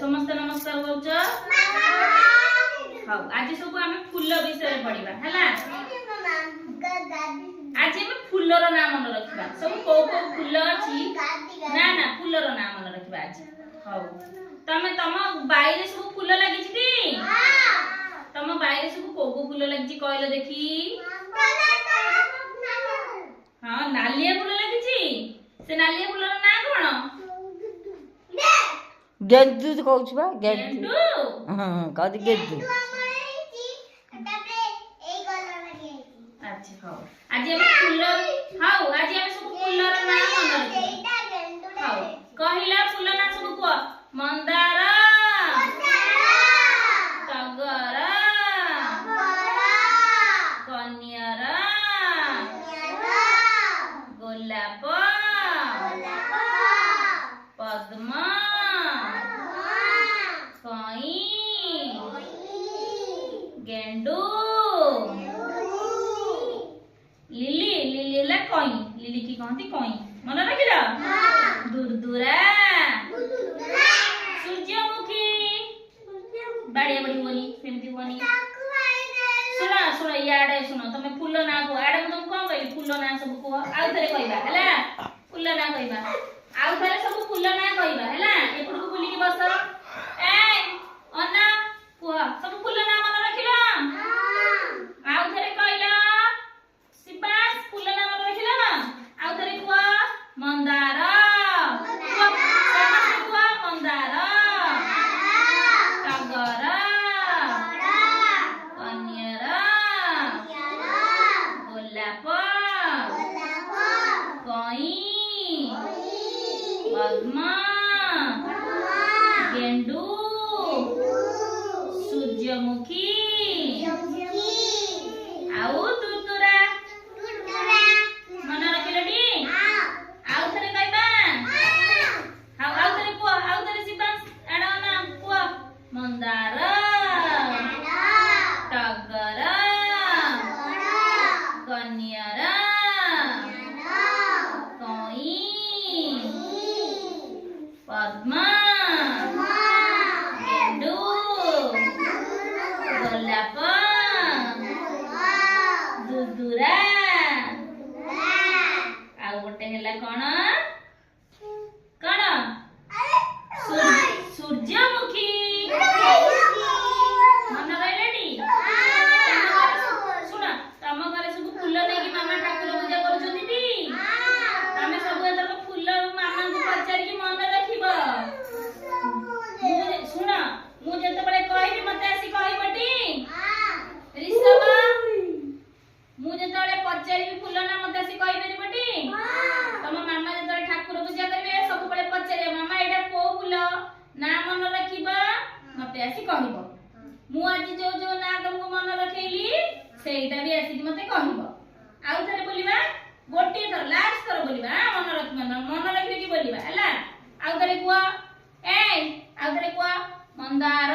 समस्त नमस्कार करूछ हाउ आज सब आम फूल विषय पढ़िबा हला आज हम फूलर नाम मन रखिबा सब को फूल अछि ना ना फूलर नाम मन रखिबा आज हाउ तमे तम बाइरे सब फूल लागि छि हां तम बाइरे सब को फूल लागि छि कहले देखी हां नालिया फूल लागि छि से नालिया फूलर ना कोन गेंदू कहू बा गेंदू हां कद गेंदू अच्छा खाओ आज हम फूल हाउ आज हम सब फूलर नाम मन रखिबा हाउ कहिला फूल ना सब को मंदार टगर कन्यार गोलाप पद्म कई गेंडू लिली लिली ला कई लिली की कहती कई मन रखिला दुरदुरा सूर्यमुखी बाड़िया बड़ी बोली सेमती बोली सुना सुना याडे सुनो तमे फूल ना को आडे तुम कोन कहि फूल ना सब को आउ थरे कहिबा हला फूल ना कहिबा आउ थरे सब फूल ना कहिबा हला एपड़ को बोली के बस ए अना को सब फूल ना मन रखिला हां आउ थरे कहिला सिबास फूल ना मन रखिला आउ थरे को मंदार मंदार टगर कन्यार गोलाप कई पद्म गेंडू सूर्यमुखी आउ तुतुरा मन रखिलडी आउ थरे कहबा आउ थरे को आउ थरे सिबास एडा ना को मंदार टगर कन्यार कई पद्म गेंडू गोलाप दुदुरा आउ गोटे हैला कोन सूर्यमुखी मन रहिलेडी सुना तम घरे सब फूल नै कि मामा ठाकुर पूजा करूछथि ती तमे सब एतर फूल मामा को पचारि कि मन रखिबो सुना मु जते बळे कहबी मते आसी कहबटी ऋषभ मु जते बळे पचारि फूल ना मते आसी कहबेनी बटी तम मामा जते ठाकुर पूजा करबे सब बळे पचारि मामा एटा को फूल ना मन रखिबा मते आसी कहबो मु आज जो जो ना तुमको मन रखेली सेटा भी आसी मते कहबो आउ थरे बोलिबा गोटे थर लास्ट थर बोलिबा मन रखले की बोलिबा हला आउ थरे कुआ ए आउ थरे कुआ मंदार